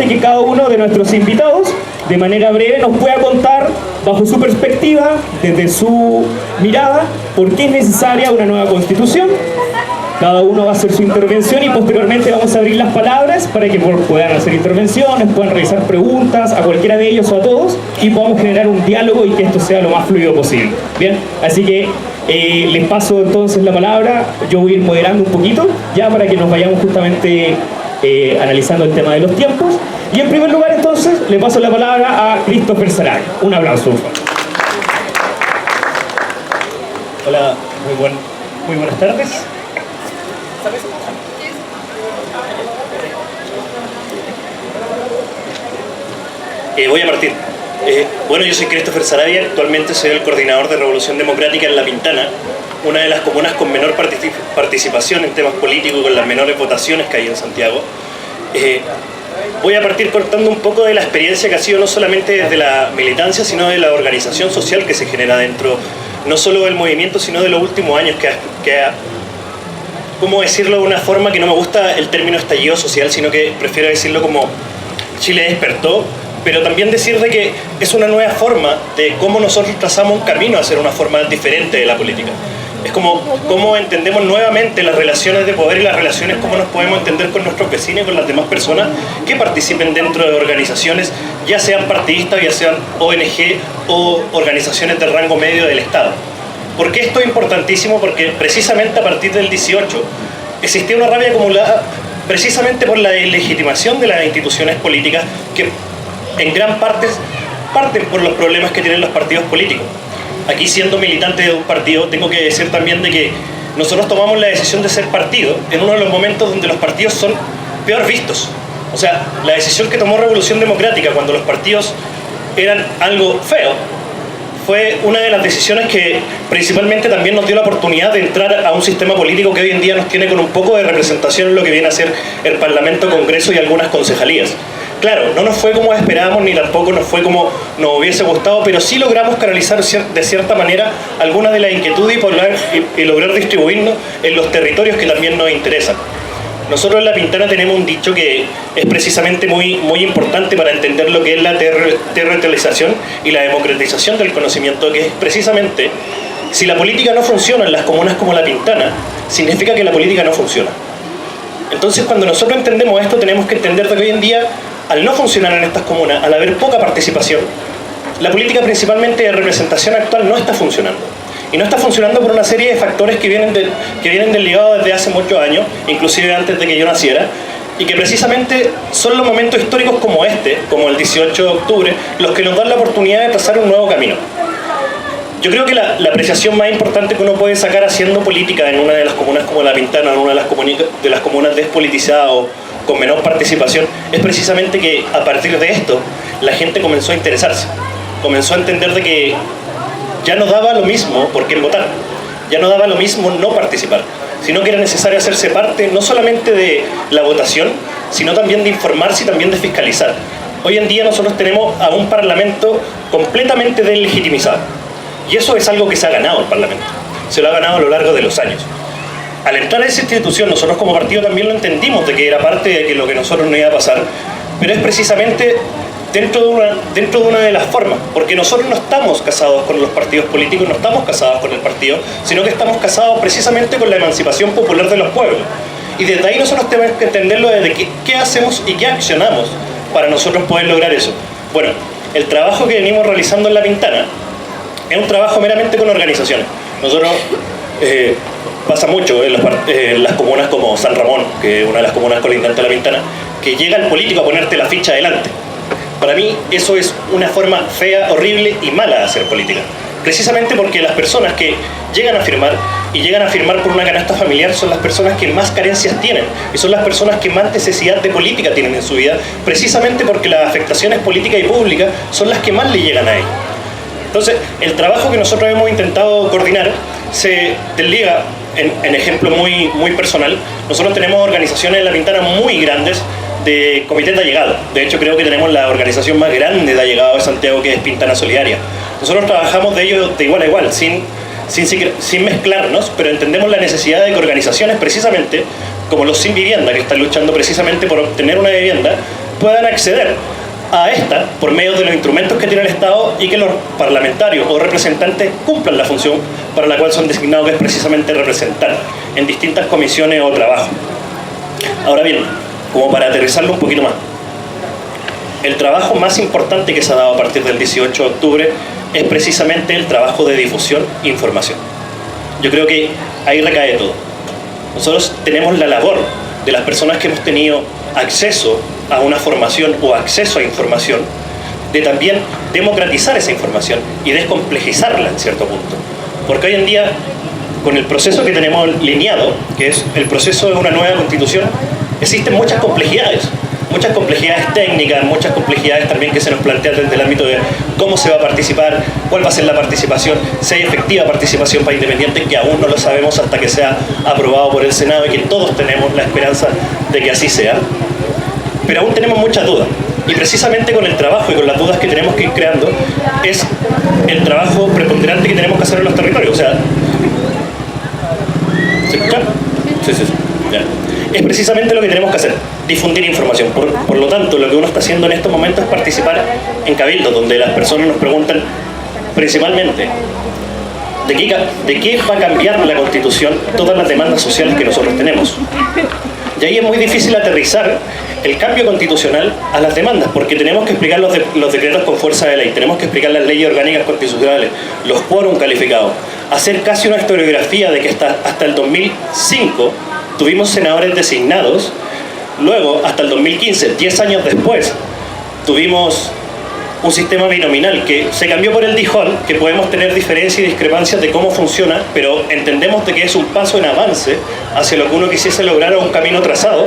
importante que cada uno de nuestros invitados, de manera breve, nos pueda contar, bajo su perspectiva, desde su mirada, por qué es necesaria una nueva constitución. Cada uno va a hacer su intervención y posteriormente vamos a abrir las palabras para que puedan hacer intervenciones, puedan realizar preguntas a cualquiera de ellos o a todos y podamos generar un diálogo y que esto sea lo más fluido posible. Bien, así que les paso entonces la palabra. Yo voy a ir moderando un poquito ya para que nos vayamos justamente analizando el tema de los tiempos. Y en primer lugar entonces le paso la palabra a Christopher Sarabia. Un aplauso. Hola, muy buenas tardes. Voy a partir. Bueno, yo soy Christopher Sarabia, actualmente soy el coordinador de Revolución Democrática en La Pintana, una de las comunas con menor participación en temas políticos, con las menores votaciones que hay en Santiago. Voy a partir contando un poco de la experiencia que ha sido no solamente desde la militancia, sino de la organización social que se genera dentro, no solo del movimiento, sino de los últimos años que ha ¿cómo decirlo de una forma que no me gusta el término estallido social, sino que prefiero decirlo como Chile despertó, pero también decir de que es una nueva forma de cómo nosotros trazamos un camino a hacer una forma diferente de la política. Es como cómo entendemos nuevamente las relaciones de poder y las relaciones, cómo nos podemos entender con nuestros vecinos y con las demás personas que participen dentro de organizaciones, ya sean partidistas, ya sean ONG o organizaciones de rango medio del Estado. ¿Por qué esto es importantísimo? Porque precisamente a partir del 18 existía una rabia acumulada precisamente por la deslegitimación de las instituciones políticas que en gran parte parten por los problemas que tienen los partidos políticos. Aquí, siendo militante de un partido, tengo que decir también de que nosotros tomamos la decisión de ser partido en uno de los momentos donde los partidos son peor vistos. O sea, la decisión que tomó Revolución Democrática cuando los partidos eran algo feo fue una de las decisiones que principalmente también nos dio la oportunidad de entrar a un sistema político que hoy en día nos tiene con un poco de representación en lo que viene a ser el Parlamento, Congreso y algunas concejalías. Claro, no nos fue como esperábamos ni tampoco nos fue como nos hubiese gustado, pero sí logramos canalizar de cierta manera algunas de las inquietudes y lograr distribuirnos en los territorios que también nos interesan. Nosotros en La Pintana tenemos un dicho que es precisamente muy importante para entender lo que es la territorialización y la democratización del conocimiento, que es precisamente, si la política no funciona en las comunas como La Pintana, significa que la política no funciona. Entonces, cuando nosotros entendemos esto, tenemos que entender que hoy en día, al no funcionar en estas comunas, al haber poca participación, la política principalmente de representación actual no está funcionando. Y no está funcionando por una serie de factores que vienen del ligado desde hace muchos años, inclusive antes de que yo naciera, y que precisamente son los momentos históricos como este, como el 18 de octubre, los que nos dan la oportunidad de trazar un nuevo camino. Yo creo que la apreciación más importante que uno puede sacar haciendo política en una de las comunas como La Pintana, en una de las comunas despolitizadas o con menor participación, es precisamente que a partir de esto la gente comenzó a interesarse, comenzó a entender de que ya no daba lo mismo por quién votar, ya no daba lo mismo no participar, sino que era necesario hacerse parte no solamente de la votación, sino también de informarse y también de fiscalizar. Hoy en día nosotros tenemos a un Parlamento completamente deslegitimizado, y eso es algo que se ha ganado el Parlamento, se lo ha ganado a lo largo de los años. Al entrar a esa institución, nosotros como partido también lo entendimos de que era parte de que lo que a nosotros nos iba a pasar, pero es precisamente dentro de una de las formas, porque nosotros no estamos casados con los partidos políticos, no estamos casados con el partido, sino que estamos casados precisamente con la emancipación popular de los pueblos. Y desde ahí nosotros tenemos que entenderlo desde qué hacemos y qué accionamos para nosotros poder lograr eso. Bueno, el trabajo que venimos realizando en La Pintana es un trabajo meramente con organizaciones. Nosotros pasa mucho en las comunas como San Ramón, que es una de las comunas colindantes de La Pintana, que llega el político a ponerte la ficha adelante. Para mí eso es una forma fea, horrible y mala de hacer política. Precisamente porque las personas que llegan a firmar y llegan a firmar por una canasta familiar son las personas que más carencias tienen y son las personas que más necesidad de política tienen en su vida, precisamente porque las afectaciones políticas y públicas son las que más le llegan a ellos. Entonces, el trabajo que nosotros hemos intentado coordinar se desliga, en ejemplo muy personal. Nosotros tenemos organizaciones en La Pintana muy grandes de comités de allegado. De hecho, creo que tenemos la organización más grande de allegado de Santiago, que es Pintana Solidaria. Nosotros trabajamos de ello de igual a igual, sin mezclarnos, pero entendemos la necesidad de que organizaciones precisamente como los Sin Vivienda, que están luchando precisamente por obtener una vivienda, puedan acceder a esta por medio de los instrumentos que tiene el Estado y que los parlamentarios o representantes cumplan la función para la cual son designados, que es precisamente representar en distintas comisiones o trabajos. Ahora bien, como para aterrizarlo un poquito más, el trabajo más importante que se ha dado a partir del 18 de octubre es precisamente el trabajo de difusión e información. Yo creo que ahí recae todo. Nosotros tenemos la labor de las personas que hemos tenido acceso a una formación o acceso a información, de también democratizar esa información y descomplejizarla en cierto punto. Porque hoy en día, con el proceso que tenemos lineado, que es el proceso de una nueva constitución, existen muchas complejidades técnicas, muchas complejidades también que se nos plantean desde el ámbito de cómo se va a participar, cuál va a ser la participación, si hay efectiva participación para independientes, que aún no lo sabemos hasta que sea aprobado por el Senado y que todos tenemos la esperanza de que así sea. Pero aún tenemos muchas dudas. Y precisamente con el trabajo y con las dudas que tenemos que ir creando es el trabajo preponderante que tenemos que hacer en los territorios. O sea, ¿se escucha? Sí. Ya. Es precisamente lo que tenemos que hacer, difundir información. Por lo tanto, lo que uno está haciendo en estos momentos es participar en cabildos, donde las personas nos preguntan principalmente de qué va a cambiar la Constitución, todas las demandas sociales que nosotros tenemos. Y ahí es muy difícil aterrizar el cambio constitucional a las demandas, porque tenemos que explicar los decretos con fuerza de ley, tenemos que explicar las leyes orgánicas constitucionales, los quórum calificados, hacer casi una historiografía de que hasta el 2005 tuvimos senadores designados, luego hasta el 2015, 10 años después, tuvimos un sistema binominal que se cambió por el Dijón, que podemos tener diferencias y discrepancias de cómo funciona, pero entendemos de que es un paso en avance hacia lo que uno quisiese lograr, o un camino trazado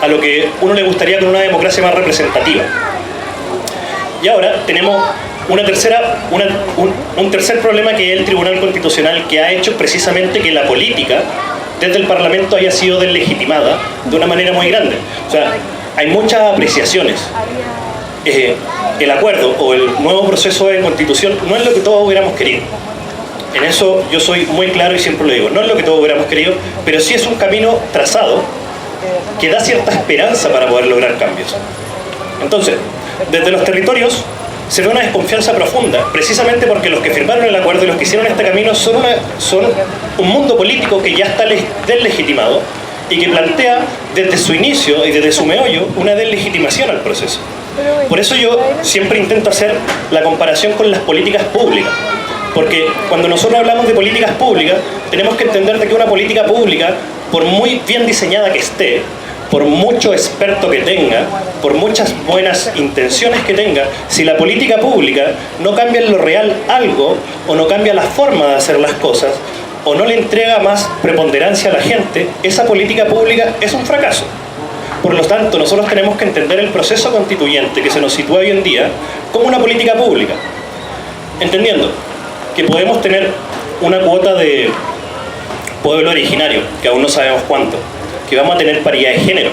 a lo que uno le gustaría con una democracia más representativa. Y ahora tenemos un tercer problema, que es el Tribunal Constitucional, que ha hecho precisamente que la política desde el Parlamento haya sido deslegitimada de una manera muy grande. O sea, hay muchas apreciaciones. El acuerdo o el nuevo proceso de constitución no es lo que todos hubiéramos querido. En eso yo soy muy claro y siempre lo digo. No es lo que todos hubiéramos querido, pero sí es un camino trazado que da cierta esperanza para poder lograr cambios. Entonces, desde los territorios se ve una desconfianza profunda, precisamente porque los que firmaron el acuerdo y los que hicieron este camino son un mundo político que ya está deslegitimado y que plantea desde su inicio y desde su meollo una deslegitimación al proceso. Por eso yo siempre intento hacer la comparación con las políticas públicas, porque cuando nosotros hablamos de políticas públicas tenemos que entender de que una política pública, por muy bien diseñada que esté, por mucho experto que tenga, por muchas buenas intenciones que tenga, si la política pública no cambia en lo real algo, o no cambia la forma de hacer las cosas, o no le entrega más preponderancia a la gente, esa política pública es un fracaso. Por lo tanto, nosotros tenemos que entender el proceso constituyente que se nos sitúa hoy en día como una política pública, entendiendo que podemos tener una cuota de pueblo originario, que aún no sabemos cuánto, que vamos a tener paridad de género,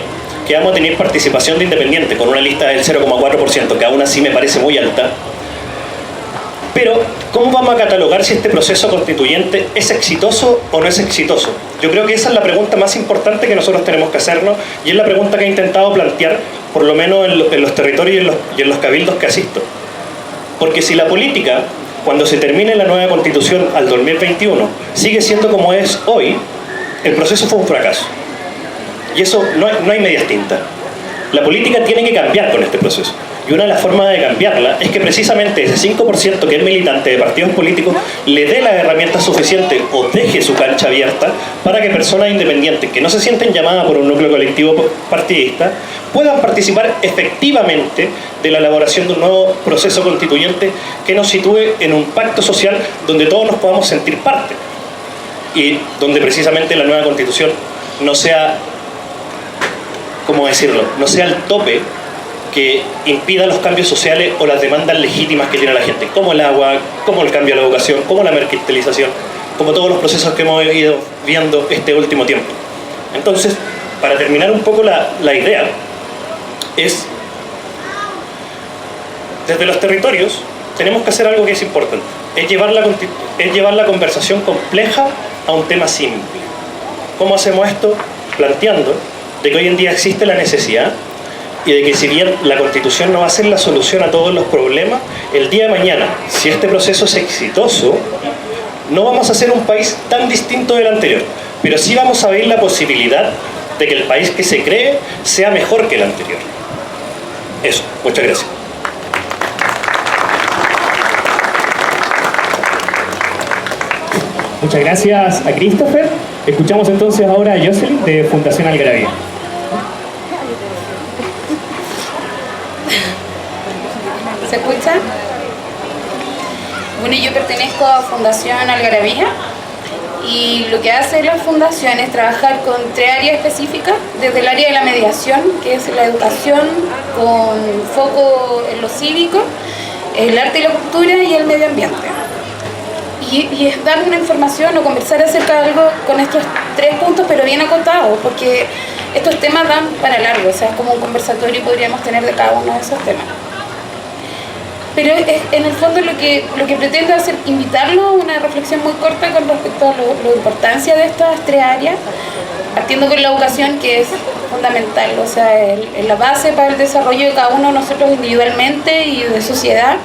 que vamos a tener participación de independientes con una lista del 0,4%, que aún así me parece muy alta. Pero, ¿cómo vamos a catalogar si este proceso constituyente es exitoso o no es exitoso? Yo creo que esa es la pregunta más importante que nosotros tenemos que hacernos, y es la pregunta que he intentado plantear, por lo menos en los territorios y en los cabildos que asisto. Porque si la política, cuando se termine la nueva constitución al 2021, sigue siendo como es hoy, el proceso fue un fracaso. Y eso no hay medias tintas. La política tiene que cambiar con este proceso. Y una de las formas de cambiarla es que precisamente ese 5% que es militante de partidos políticos le dé las herramientas suficientes o deje su cancha abierta para que personas independientes que no se sienten llamadas por un núcleo colectivo partidista puedan participar efectivamente de la elaboración de un nuevo proceso constituyente que nos sitúe en un pacto social donde todos nos podamos sentir parte, y donde precisamente la nueva constitución no sea, ¿cómo decirlo?, no sea el tope que impida los cambios sociales o las demandas legítimas que tiene la gente, como el agua, como el cambio a la educación, como la mercantilización, como todos los procesos que hemos ido viendo este último tiempo. Entonces, para terminar un poco la idea, es desde los territorios tenemos que hacer algo que es importante, es llevar la conversación compleja a un tema simple. ¿Cómo hacemos esto? Planteando de que hoy en día existe la necesidad y de que si bien la Constitución no va a ser la solución a todos los problemas, el día de mañana, si este proceso es exitoso, no vamos a ser un país tan distinto del anterior, pero sí vamos a ver la posibilidad de que el país que se cree sea mejor que el anterior. Eso, muchas gracias. Muchas gracias a Christopher. Escuchamos entonces ahora a Jocelyn de Fundación Algarabía. ¿Se escucha? Bueno, yo pertenezco a Fundación Algarabía y lo que hace la fundación es trabajar con 3 áreas específicas, desde el área de la mediación, que es la educación, con foco en lo cívico, el arte y la cultura y el medio ambiente. Y es dar una información o conversar acerca de algo con estos 3 puntos, pero bien acotados, porque estos temas dan para largo, o sea, es como un conversatorio podríamos tener de cada uno de esos temas. Pero en el fondo lo que pretendo hacer, invitarlo a una reflexión muy corta con respecto a la importancia de estas 3 áreas, partiendo con la educación, que es fundamental, o sea, es la base para el desarrollo de cada uno de nosotros individualmente y de sociedad,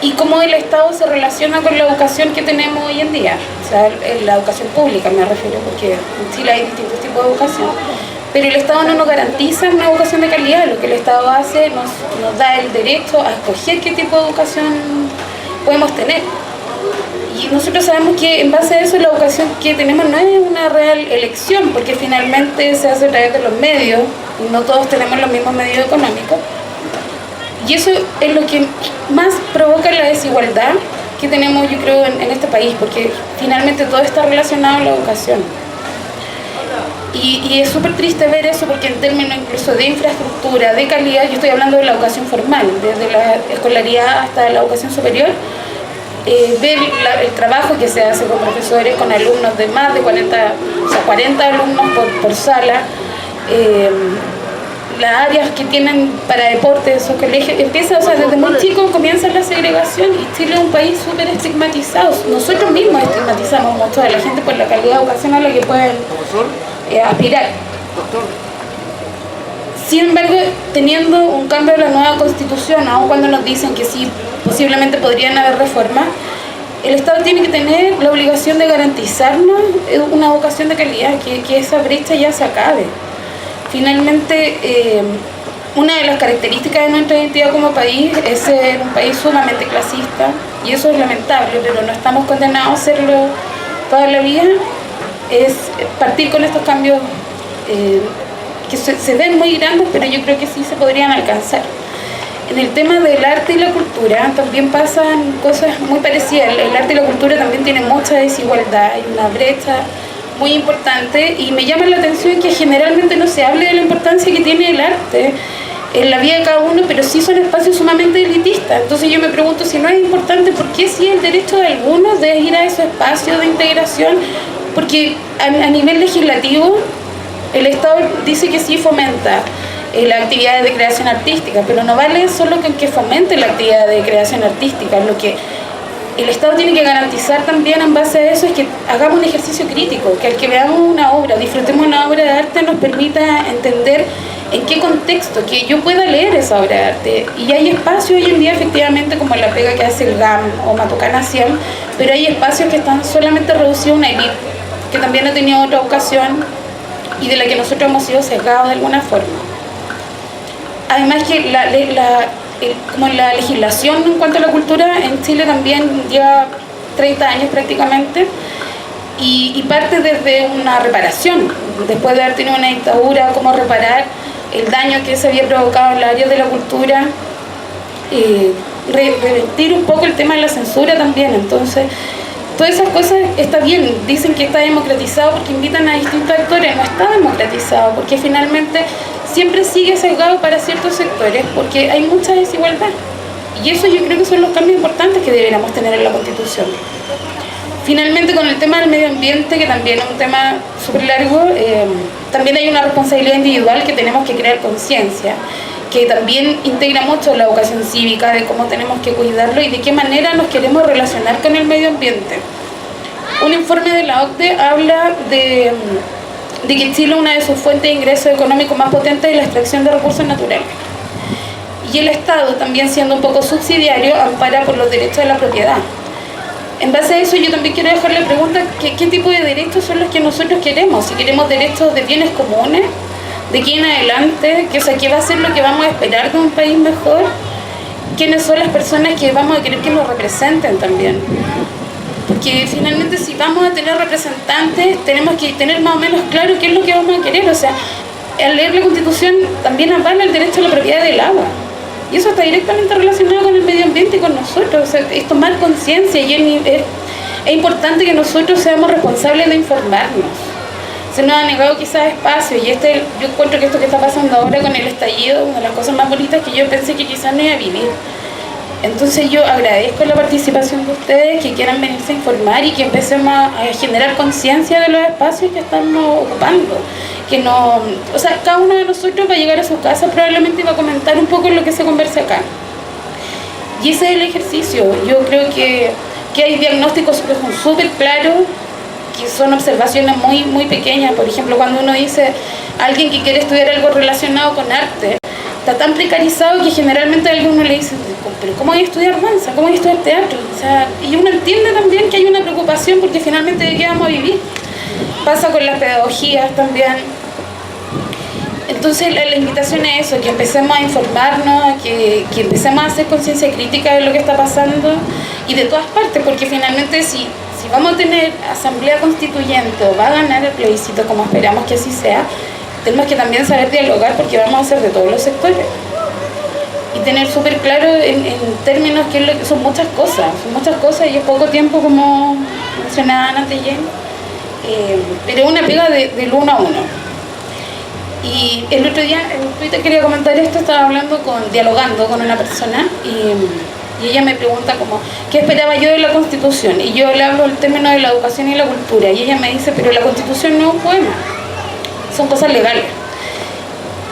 y cómo el Estado se relaciona con la educación que tenemos hoy en día, o sea, la educación pública me refiero, porque en Chile hay distintos tipos de educación. Pero el Estado no nos garantiza una educación de calidad. Lo que el Estado hace nos da el derecho a escoger qué tipo de educación podemos tener. Y nosotros sabemos que en base a eso la educación que tenemos no es una real elección, porque finalmente se hace a través de los medios, y no todos tenemos los mismos medios económicos. Y eso es lo que más provoca la desigualdad que tenemos, yo creo, en este país, porque finalmente todo está relacionado a la educación. Y es súper triste ver eso, porque en términos incluso de infraestructura, de calidad, yo estoy hablando de la educación formal, desde la escolaridad hasta la educación superior, ver el trabajo que se hace con profesores, con alumnos de más de 40 alumnos por sala, las áreas que tienen para deporte, esos colegios, empieza, o sea, desde muy chico comienza la segregación, y Chile es un país súper estigmatizado. Nosotros mismos estigmatizamos mucho a la gente por la calidad de educación a la que pueden aspirar. Sin embargo, teniendo un cambio de la nueva Constitución, aun cuando nos dicen que sí, posiblemente podrían haber reformas, el Estado tiene que tener la obligación de garantizarnos una educación de calidad, que esa brecha ya se acabe. Finalmente, una de las características de nuestra identidad como país es ser un país sumamente clasista, y eso es lamentable, pero no estamos condenados a hacerlo toda la vida. Es partir con estos cambios que se ven muy grandes, pero yo creo que sí se podrían alcanzar. En el tema del arte y la cultura también pasan cosas muy parecidas. El arte y la cultura también tienen mucha desigualdad, hay una brecha muy importante, y me llama la atención que generalmente no se hable de la importancia que tiene el arte en la vida de cada uno, pero sí son espacios sumamente elitistas. Entonces yo me pregunto, si no es importante, ¿por qué sí el derecho de algunos de ir a esos espacios de integración? Porque a nivel legislativo el Estado dice que sí fomenta las actividades de creación artística, pero no vale solo con que fomente la actividad de creación artística. Lo que el Estado tiene que garantizar también en base a eso es que hagamos un ejercicio crítico, que al que veamos una obra, disfrutemos una obra de arte, nos permita entender en qué contexto, que yo pueda leer esa obra de arte. Y hay espacios hoy en día, efectivamente, como la pega que hace el GAM o Matucana 100, pero hay espacios que están solamente reducidos a una élite, que también ha tenido otra ocasión y de la que nosotros hemos sido sesgados de alguna forma. Además que como la legislación en cuanto a la cultura en Chile también lleva 30 años prácticamente, y parte desde una reparación, después de haber tenido una dictadura, cómo reparar el daño que se había provocado en la área de la cultura, revertir un poco el tema de la censura también. Entonces, todas esas cosas está bien, dicen que está democratizado porque invitan a distintos actores, no está democratizado porque finalmente siempre sigue sesgado para ciertos sectores porque hay mucha desigualdad, y eso yo creo que son los cambios importantes que deberíamos tener en la Constitución. Finalmente, con el tema del medio ambiente, que también es un tema súper largo, también hay una responsabilidad individual que tenemos que crear conciencia, que también integra mucho la educación cívica, de cómo tenemos que cuidarlo y de qué manera nos queremos relacionar con el medio ambiente. Un informe de la OCDE habla de de que Chile, una de sus fuentes de ingresos económicos más potentes es la extracción de recursos naturales. Y el Estado, también siendo un poco subsidiario, ampara por los derechos de la propiedad. En base a eso, yo también quiero dejarle la pregunta, ¿qué tipo de derechos son los que nosotros queremos? Si queremos derechos de bienes comunes, de aquí en adelante, ¿qué va a ser lo que vamos a esperar de un país mejor? ¿Quiénes son las personas que vamos a querer que nos representen también? Porque finalmente, si vamos a tener representantes, tenemos que tener más o menos claro qué es lo que vamos a querer. O sea, al leer la Constitución también avala el derecho a la propiedad del agua. Y eso está directamente relacionado con el medio ambiente y con nosotros. O sea, es tomar conciencia y es importante que nosotros seamos responsables de informarnos. Se nos ha negado quizás espacio y yo encuentro que esto que está pasando ahora con el estallido, una de las cosas más bonitas que yo pensé que quizás no iba a vivir. Entonces yo agradezco la participación de ustedes, que quieran venirse a informar y que empecemos a generar conciencia de los espacios que estamos ocupando. O sea, cada uno de nosotros va a llegar a su casa probablemente y va a comentar un poco lo que se conversa acá. Y ese es el ejercicio. Yo creo que hay diagnósticos que son súper claros, que son observaciones muy, muy pequeñas. Por ejemplo, cuando uno dice alguien que quiere estudiar algo relacionado con arte, está tan precarizado que generalmente a alguien uno le dice, pero ¿cómo voy a estudiar danza? ¿Cómo voy a estudiar teatro? O sea, y uno entiende también que hay una preocupación porque finalmente de qué vamos a vivir. Pasa con las pedagogías también. Entonces la invitación es eso, que empecemos a informarnos, que empecemos a hacer conciencia crítica de lo que está pasando y de todas partes, porque finalmente si vamos a tener asamblea constituyente o va a ganar el plebiscito como esperamos que así sea, tenemos que también saber dialogar porque vamos a hacer de todos los sectores y tener súper claro en términos que son muchas cosas y es poco tiempo como mencionaba antes Jane, pero es una pega del uno a uno. Y el otro día en Twitter quería comentar esto, estaba dialogando con una persona y ella me pregunta como, ¿qué esperaba yo de la Constitución? Y yo le hablo el término de la educación y la cultura y ella me dice, pero la Constitución no es un poema, son cosas legales.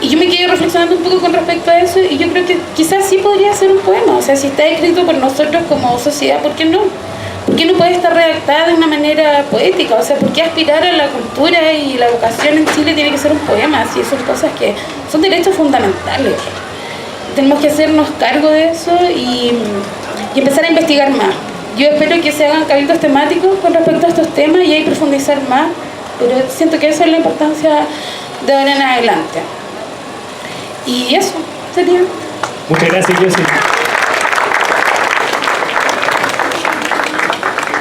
Y yo me quedé reflexionando un poco con respecto a eso y yo creo que quizás sí podría ser un poema, o sea, si está escrito por nosotros como sociedad, ¿por qué no? ¿Por qué no puede estar redactada de una manera poética? O sea, ¿por qué aspirar a la cultura y la educación en Chile tiene que ser un poema? Si son cosas que son derechos fundamentales. Tenemos que hacernos cargo de eso y empezar a investigar más. Yo espero que se hagan cabildos temáticos con respecto a estos temas y ahí profundizar más, pero siento que esa es la importancia de ahora en adelante. Y eso sería. Muchas gracias, José.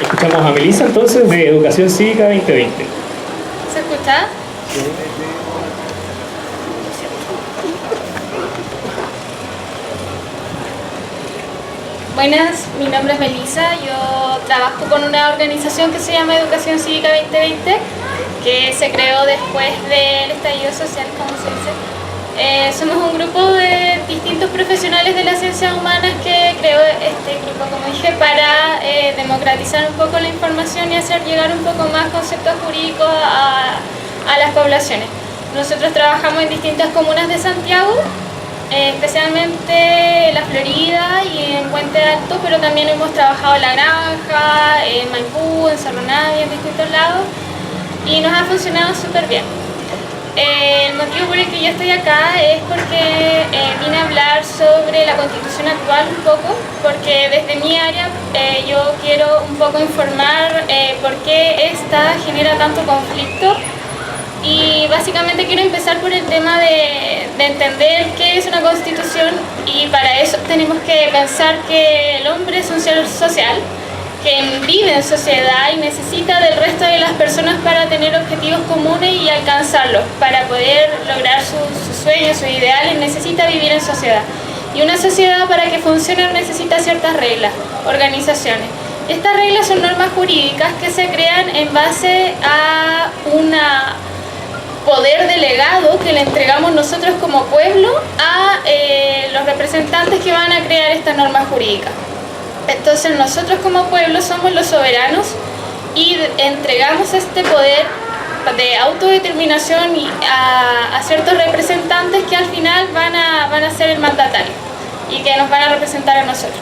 Escuchamos a Melissa entonces de Educación Cívica 2020. ¿Se escucha? Buenas, mi nombre es Melissa, yo trabajo con una organización que se llama Educación Cívica 2020, que se creó después del estallido social, como se dice. Somos un grupo de distintos profesionales de las ciencias humanas que creó este grupo, como dije, para democratizar un poco la información y hacer llegar un poco más conceptos jurídicos a las poblaciones. Nosotros trabajamos en distintas comunas de Santiago, especialmente en La Florida y en Puente Alto, pero también hemos trabajado en La Granja, en Maipú, en Cerro Navia, en distintos lados, y nos ha funcionado súper bien. El motivo por el que yo estoy acá es porque vine a hablar sobre la Constitución actual un poco, porque desde mi área yo quiero un poco informar por qué esta genera tanto conflicto y básicamente quiero empezar por el tema de entender qué es una Constitución y para eso tenemos que pensar que el hombre es un ser social, que vive en sociedad y necesita del resto de las personas para tener objetivos comunes y alcanzarlos. Para poder lograr sus sueños, sus ideales, necesita vivir en sociedad. Y una sociedad, para que funcione, necesita ciertas reglas, organizaciones. Estas reglas son normas jurídicas que se crean en base a un poder delegado que le entregamos nosotros como pueblo a los representantes que van a crear estas normas jurídicas. Entonces nosotros como pueblo somos los soberanos y entregamos este poder de autodeterminación a ciertos representantes que al final van a ser el mandatario y que nos van a representar a nosotros.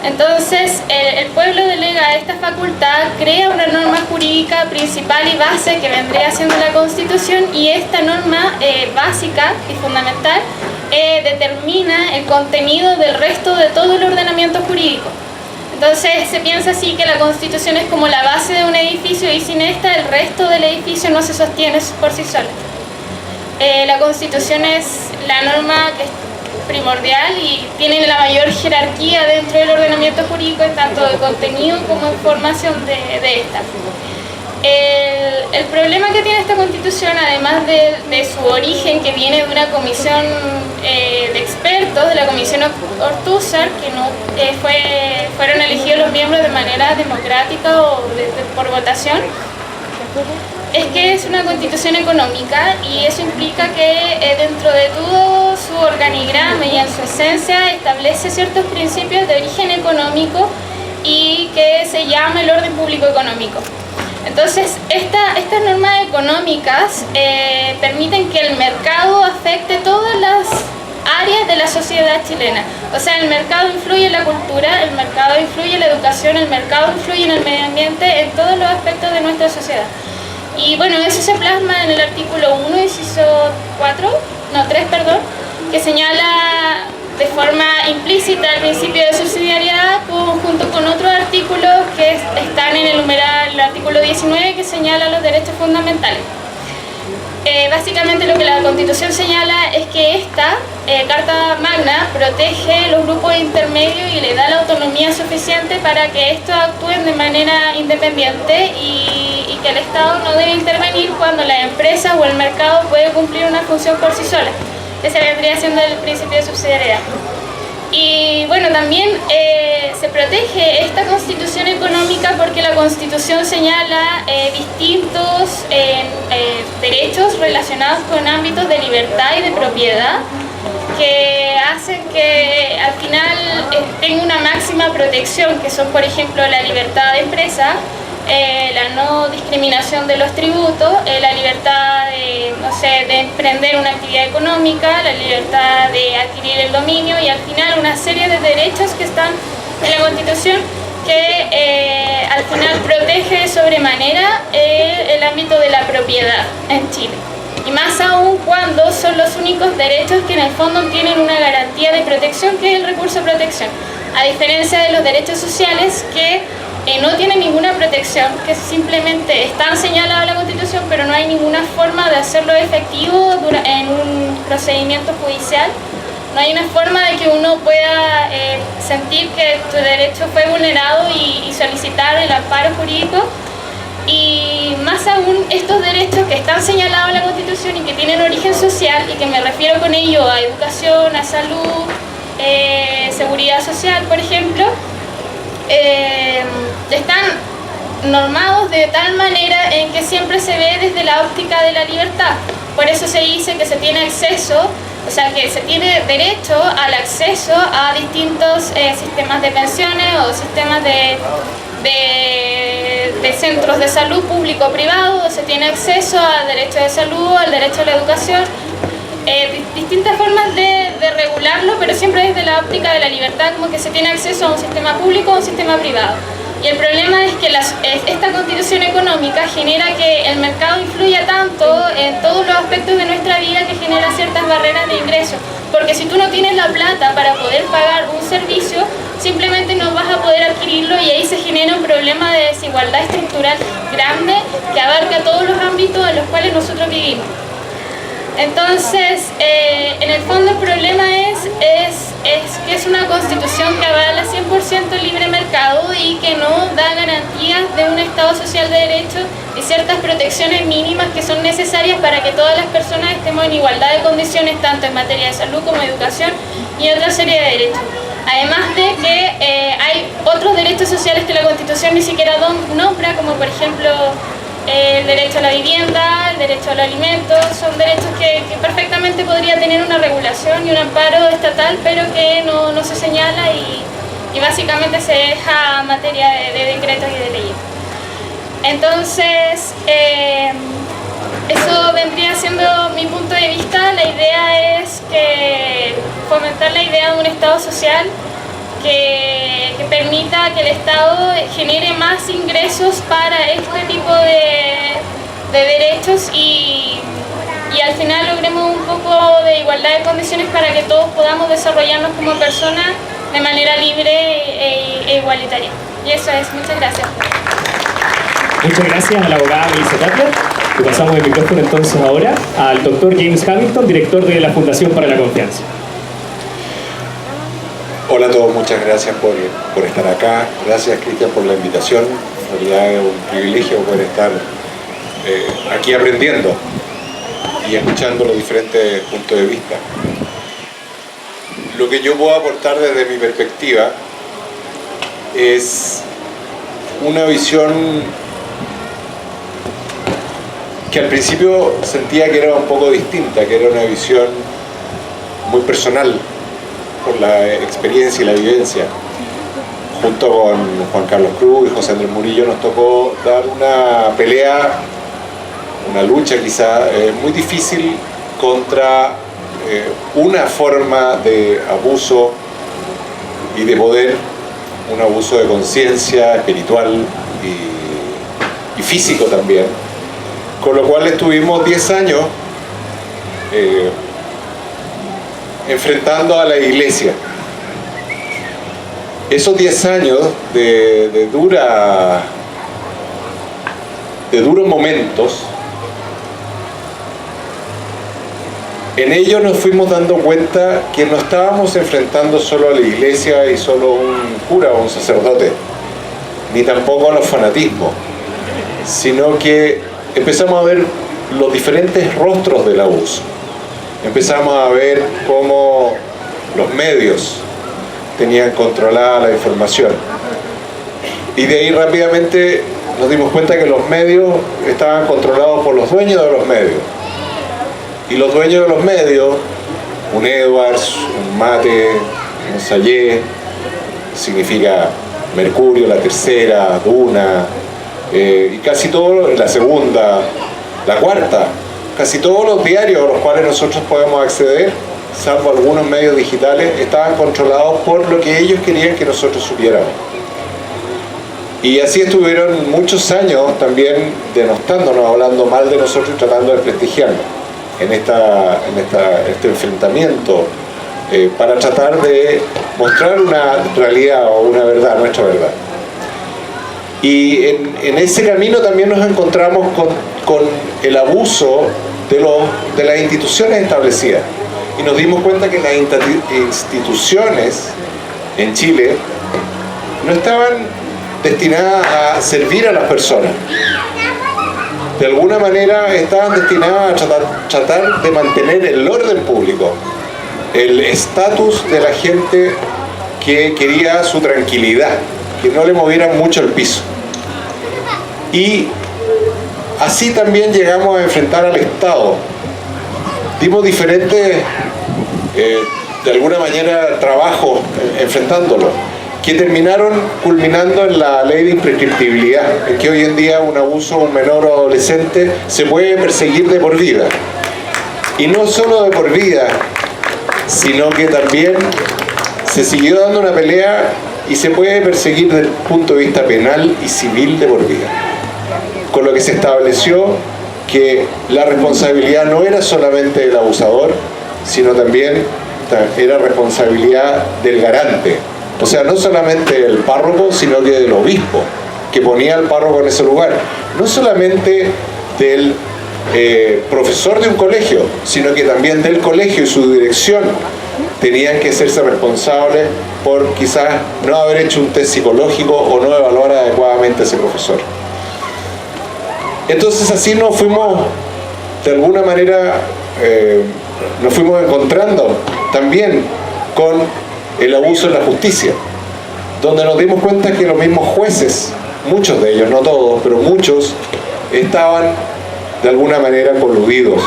Entonces, el pueblo delega esta facultad, crea una norma jurídica principal y base que vendría siendo la Constitución, y esta norma básica y fundamental determina el contenido del resto de todo el ordenamiento jurídico. Entonces se piensa así que la Constitución es como la base de un edificio y sin esta el resto del edificio no se sostiene por sí sola. La Constitución es la norma que es primordial y tiene la mayor jerarquía dentro del ordenamiento jurídico, tanto de contenido como en formación de esta. El problema que tiene esta Constitución, además de su origen, que viene de una comisión de expertos, de la Comisión Ortúzar, que no fueron elegidos los miembros de manera democrática o por votación, es que es una Constitución económica, y eso implica que dentro de todo su organigrama y en su esencia establece ciertos principios de origen económico y que se llama el orden público económico. Entonces, estas normas económicas permiten que el mercado afecte todas las áreas de la sociedad chilena. O sea, el mercado influye en la cultura, el mercado influye en la educación, el mercado influye en el medio ambiente, en todos los aspectos de nuestra sociedad. Y bueno, eso se plasma en el artículo 1, inciso 3, que señala de forma implícita el principio de subsidiariedad, junto con otros artículos que están en el numeral, el artículo 19, que señala los derechos fundamentales. Básicamente lo que la Constitución señala es que esta Carta Magna protege los grupos intermedios y le da la autonomía suficiente para que estos actúen de manera independiente y que el Estado no debe intervenir cuando la empresa o el mercado puede cumplir una función por sí sola. Ese vendría siendo el principio de subsidiariedad. Y bueno, también se protege esta Constitución económica porque la Constitución señala distintos derechos relacionados con ámbitos de libertad y de propiedad que hacen que al final tenga una máxima protección, que son, por ejemplo, la libertad de empresa, la no discriminación de los tributos, la libertad de emprender una actividad económica, la libertad de adquirir el dominio y al final una serie de derechos que están en la Constitución que al final protege de sobremanera el ámbito de la propiedad en Chile. Y más aún cuando son los únicos derechos que en el fondo tienen una garantía de protección, que es el recurso de protección, a diferencia de los derechos sociales que no tienen ninguna protección, que simplemente están señalados en la Constitución, pero no hay ninguna forma de hacerlo efectivo en un procedimiento judicial. No hay una forma de que uno pueda sentir que tu derecho fue vulnerado y solicitar el amparo jurídico. Y más aún, estos derechos que están señalados en la Constitución y que tienen origen social, y que me refiero con ello a educación, a salud, seguridad social, por ejemplo, están normados de tal manera en que siempre se ve desde la óptica de la libertad. Por eso se dice que se tiene acceso, o sea, que se tiene derecho al acceso a distintos sistemas de pensiones o sistemas de centros de salud público-privado, se tiene acceso al derecho de salud, al derecho a la educación, distintas formas de regularlo, pero siempre desde la óptica de la libertad, como que se tiene acceso a un sistema público o a un sistema privado. Y el problema es que esta Constitución económica genera que el mercado influya tanto en todos los aspectos de nuestra vida que genera ciertas barreras de ingreso. Porque si tú no tienes la plata para poder pagar un servicio, simplemente no vas a poder adquirirlo y ahí se genera un problema de desigualdad estructural grande que abarca todos los ámbitos en los cuales nosotros vivimos. Entonces, en el fondo el problema es que es una Constitución que avala 100% el libre mercado y que no da garantías de un Estado social de derecho y ciertas protecciones mínimas que son necesarias para que todas las personas estemos en igualdad de condiciones, tanto en materia de salud como educación y otra serie de derechos. Además de que hay otros derechos sociales que la Constitución ni siquiera nombra, como por ejemplo el derecho a la vivienda, el derecho al alimento, son derechos que perfectamente podría tener una regulación y un amparo estatal, pero que no se señala y básicamente se deja materia de decretos y de leyes. Entonces, eso vendría siendo mi punto de vista. La idea es que fomentar la idea de un Estado social que permita que el Estado genere más ingresos para este tipo de derechos y al final logremos un poco de igualdad de condiciones para que todos podamos desarrollarnos como personas de manera libre e igualitaria. Y eso es. Muchas gracias. Muchas gracias a la abogada Melissa Tapia. Le pasamos el micrófono entonces ahora al doctor James Hamilton, director de la Fundación para la Confianza. Hola a todos, muchas gracias por estar acá. Gracias, Cristian, por la invitación. En realidad es un privilegio poder estar aquí aprendiendo y escuchando los diferentes puntos de vista. Lo que yo puedo aportar desde mi perspectiva es una visión que al principio sentía que era un poco distinta, que era una visión muy personal por la experiencia y la vivencia. Junto con Juan Carlos Cruz y José Andrés Murillo nos tocó dar una pelea, una lucha quizá muy difícil contra una forma de abuso y de poder, un abuso de conciencia espiritual y físico también, con lo cual estuvimos 10 años enfrentando a la iglesia. Esos 10 años de duros momentos, en ellos nos fuimos dando cuenta que no estábamos enfrentando solo a la iglesia y solo a un cura o un sacerdote, ni tampoco a los fanatismos, sino que empezamos a ver los diferentes rostros del abuso. Empezamos a ver cómo los medios tenían controlada la información. Y de ahí rápidamente nos dimos cuenta que los medios estaban controlados por los dueños de los medios. Y los dueños de los medios, un Edwards, un Mate, un Sayé, significa Mercurio, La Tercera, Duna, y casi todo, la Segunda, la Cuarta, casi todos los diarios a los cuales nosotros podemos acceder, salvo algunos medios digitales, estaban controlados por lo que ellos querían que nosotros supiéramos. Y así estuvieron muchos años también denostándonos, hablando mal de nosotros y tratando de prestigiarnos en este enfrentamiento para tratar de mostrar una realidad o una verdad, nuestra verdad. Y en ese camino también nos encontramos con el abuso de las instituciones establecidas. Y nos dimos cuenta que las instituciones en Chile no estaban destinadas a servir a las personas. De alguna manera estaban destinadas a tratar de mantener el orden público, el estatus de la gente que quería su tranquilidad, que no le movieran mucho el piso. Y así también llegamos a enfrentar al Estado. Dimos diferentes, de alguna manera, trabajos enfrentándolo, que terminaron culminando en la ley de imprescriptibilidad, en que hoy en día un abuso a un menor o adolescente se puede perseguir de por vida. Y no solo de por vida, sino que también se siguió dando una pelea y se puede perseguir desde el punto de vista penal y civil de por vida. Con lo que se estableció que la responsabilidad no era solamente del abusador, sino también era responsabilidad del garante. O sea, no solamente del párroco, sino que del obispo, que ponía al párroco en ese lugar. No solamente del profesor de un colegio, sino que también del colegio y su dirección tenían que hacerse responsables por quizás no haber hecho un test psicológico o no evaluar adecuadamente a ese profesor. Entonces así nos fuimos, de alguna manera, nos fuimos encontrando también con el abuso en la justicia, donde nos dimos cuenta que los mismos jueces, muchos de ellos, no todos, pero muchos, estaban de alguna manera coludidos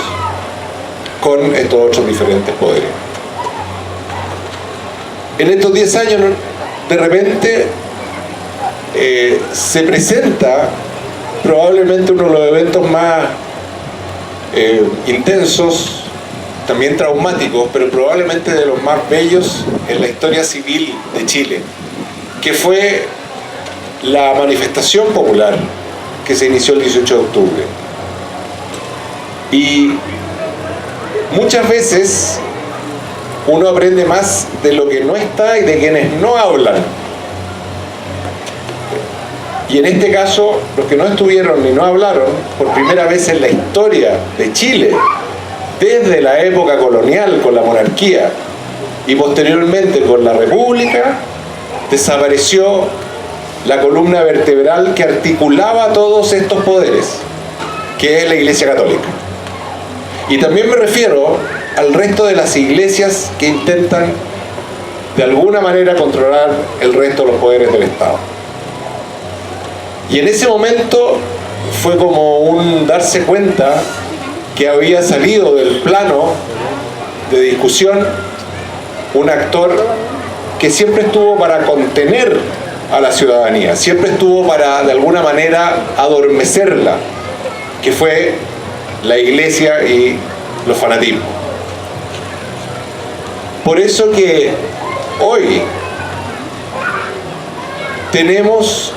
con estos otros diferentes poderes. En estos 10 años, de repente, se presenta probablemente uno de los eventos más intensos también traumáticos, pero probablemente de los más bellos en la historia civil de Chile, que fue la manifestación popular que se inició el 18 de octubre. Y muchas veces uno aprende más de lo que no está y de quienes no hablan. Y en este caso, los que no estuvieron ni no hablaron, por primera vez en la historia de Chile, desde la época colonial con la monarquía y posteriormente con la república, desapareció la columna vertebral que articulaba todos estos poderes, que es la Iglesia Católica. Y también me refiero al resto de las iglesias que intentan de alguna manera controlar el resto de los poderes del Estado. Y en ese momento fue como un darse cuenta que había salido del plano de discusión un actor que siempre estuvo para contener a la ciudadanía, siempre estuvo para de alguna manera adormecerla, que fue la iglesia y los fanatismos. Por eso que hoy tenemos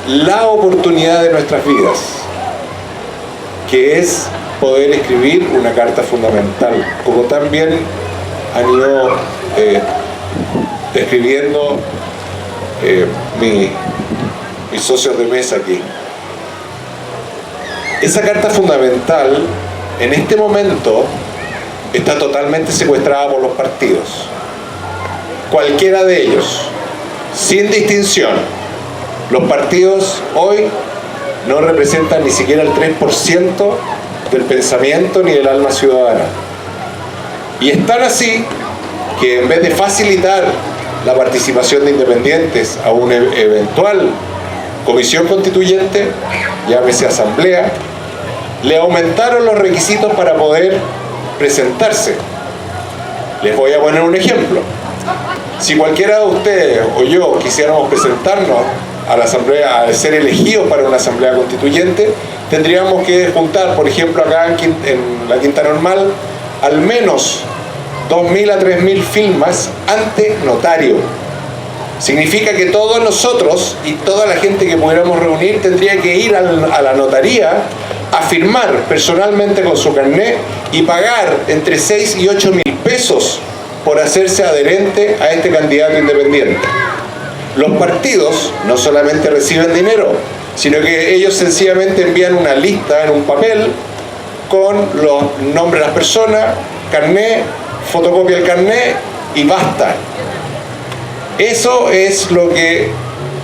la oportunidad de nuestras vidas, que es poder escribir una carta fundamental, como también han ido describiendo mis socios de mesa aquí. Esa carta fundamental en este momento está totalmente secuestrada por los partidos, cualquiera de ellos, sin distinción. Los partidos hoy no representan ni siquiera el 3% del pensamiento ni del alma ciudadana. Y es tan así que en vez de facilitar la participación de independientes a una eventual comisión constituyente, llámese asamblea, le aumentaron los requisitos para poder presentarse. Les voy a poner un ejemplo. Si cualquiera de ustedes o yo quisiéramos presentarnos a la asamblea, a ser elegidos para una asamblea constituyente, tendríamos que juntar, por ejemplo, acá en la Quinta Normal, al menos 2.000 a 3.000 firmas ante notario. Significa que todos nosotros y toda la gente que pudiéramos reunir tendría que ir a la notaría a firmar personalmente con su carnet y pagar entre 6 y 8 mil pesos por hacerse adherente a este candidato independiente. Los partidos no solamente reciben dinero, sino que ellos sencillamente envían una lista en un papel con los nombres de las personas, carnet, fotocopia del carnet y basta. Eso es lo que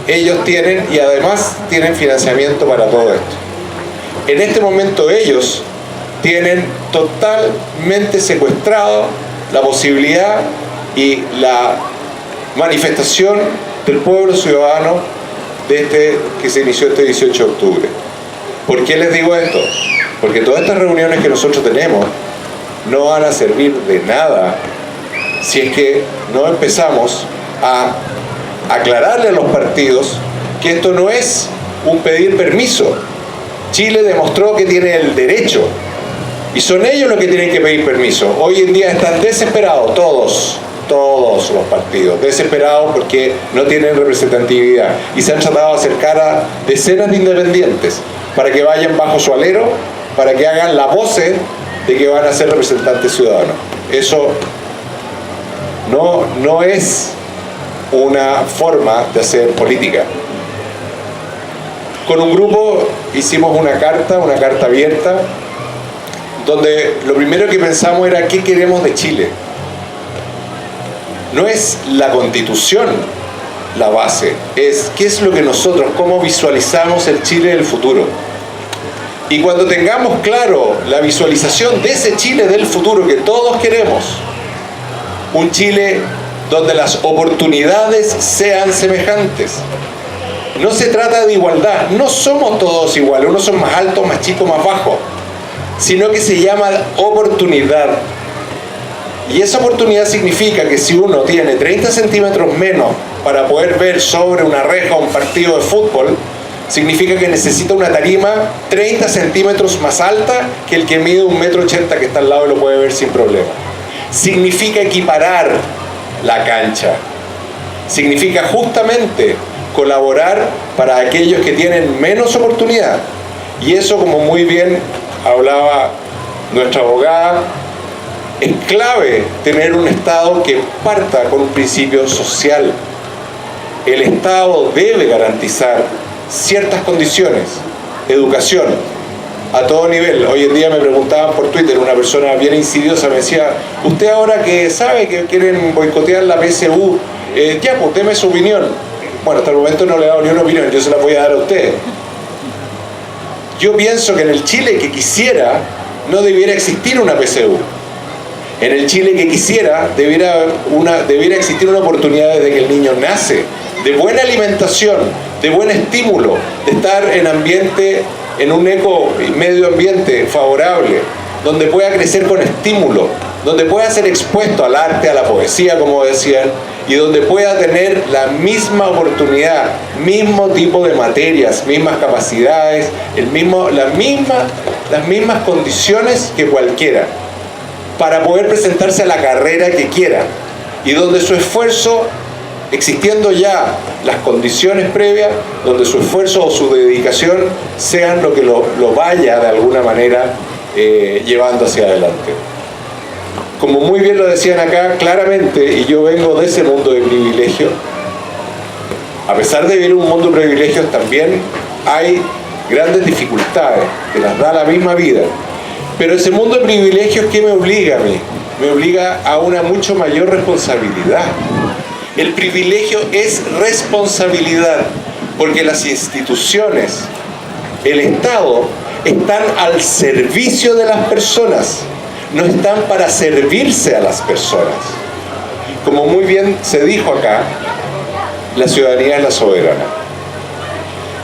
ellos tienen y además tienen financiamiento para todo esto. En este momento ellos tienen totalmente secuestrado la posibilidad y la manifestación del pueblo ciudadano desde que se inició este 18 de octubre. ¿Por qué les digo esto? Porque todas estas reuniones que nosotros tenemos no van a servir de nada si es que no empezamos a aclararle a los partidos que esto no es un pedir permiso. Chile demostró que tiene el derecho y son ellos los que tienen que pedir permiso. Hoy en día están desesperados todos los partidos, desesperados porque no tienen representatividad y se han tratado de acercar a decenas de independientes para que vayan bajo su alero, para que hagan la voce de que van a ser representantes ciudadanos. Eso no es una forma de hacer política. Con un grupo hicimos una carta abierta, donde lo primero que pensamos era qué queremos de Chile. No es la Constitución la base, es qué es lo que nosotros, cómo visualizamos el Chile del futuro. Y cuando tengamos claro la visualización de ese Chile del futuro que todos queremos, un Chile donde las oportunidades sean semejantes. No se trata de igualdad, no somos todos iguales, unos son más altos, más chicos, más bajos, sino que se llama oportunidad. Y esa oportunidad significa que si uno tiene 30 centímetros menos para poder ver sobre una reja un partido de fútbol, significa que necesita una tarima 30 centímetros más alta que el que mide 1,80 m que está al lado y lo puede ver sin problema. Significa equiparar la cancha. Significa justamente colaborar para aquellos que tienen menos oportunidad. Y eso, como muy bien hablaba nuestra abogada, es clave tener un Estado que parta con un principio social. El Estado debe garantizar ciertas condiciones, educación, a todo nivel. Hoy en día me preguntaban por Twitter, una persona bien insidiosa me decía, usted ahora que sabe que quieren boicotear la PSU, ya, pues deme su opinión. Bueno, hasta el momento no le he dado ni una opinión, yo se la voy a dar a usted. Yo pienso que en el Chile que quisiera, no debiera existir una PSU. En el Chile que quisiera, debiera existir una oportunidad desde que el niño nace, de buena alimentación, de buen estímulo, de estar en un medio ambiente favorable, donde pueda crecer con estímulo, donde pueda ser expuesto al arte, a la poesía, como decían, y donde pueda tener la misma oportunidad, mismo tipo de materias, mismas capacidades, las mismas condiciones que cualquiera, para poder presentarse a la carrera que quiera, y donde su esfuerzo, existiendo ya las condiciones previas, donde su esfuerzo o su dedicación sean lo que lo vaya de alguna manera llevando hacia adelante. Como muy bien lo decían acá, claramente, y yo vengo de ese mundo de privilegio, a pesar de vivir un mundo de privilegios también hay grandes dificultades, que las da la misma vida. Pero ese mundo de privilegios, ¿qué me obliga a mí? Me obliga a una mucho mayor responsabilidad. El privilegio es responsabilidad, porque las instituciones, el Estado, están al servicio de las personas, no están para servirse a las personas. Como muy bien se dijo acá, la ciudadanía es la soberana.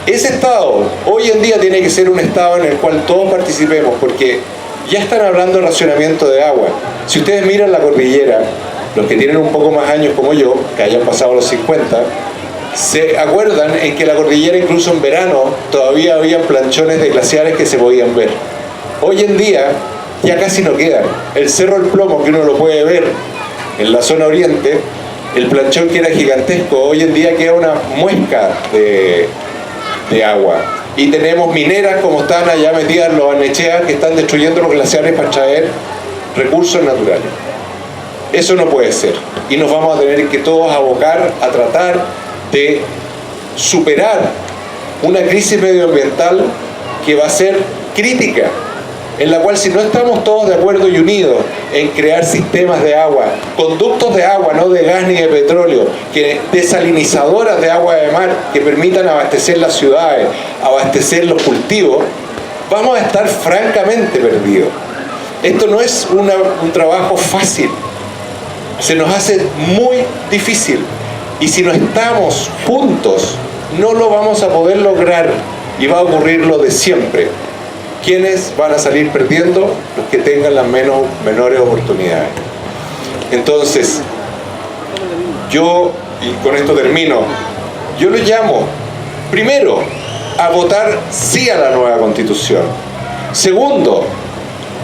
Ese Estado hoy en día tiene que ser un Estado en el cual todos participemos, porque ya están hablando de racionamiento de agua. Si ustedes miran la cordillera, los que tienen un poco más años como yo, que hayan pasado los 50, se acuerdan en que la cordillera, incluso en verano, todavía había planchones de glaciares que se podían ver. Hoy en día ya casi no quedan. El Cerro del Plomo, que uno lo puede ver en la zona oriente, el planchón que era gigantesco, hoy en día queda una muesca de agua. Y tenemos mineras como están allá metidas en los Barnechea, que están destruyendo los glaciares para traer recursos naturales. Eso no puede ser. Y nos vamos a tener que todos abocar a tratar de superar una crisis medioambiental que va a ser crítica, en la cual si no estamos todos de acuerdo y unidos en crear sistemas de agua, conductos de agua, no de gas ni de petróleo, desalinizadoras de agua de mar que permitan abastecer las ciudades, abastecer los cultivos, vamos a estar francamente perdidos. Esto no es un trabajo fácil, se nos hace muy difícil, y si no estamos juntos no lo vamos a poder lograr, y va a ocurrir lo de siempre. ¿Quiénes van a salir perdiendo? Los que tengan las menores oportunidades. Entonces, yo, y con esto termino, yo los llamo, primero, a votar sí a la nueva Constitución. Segundo,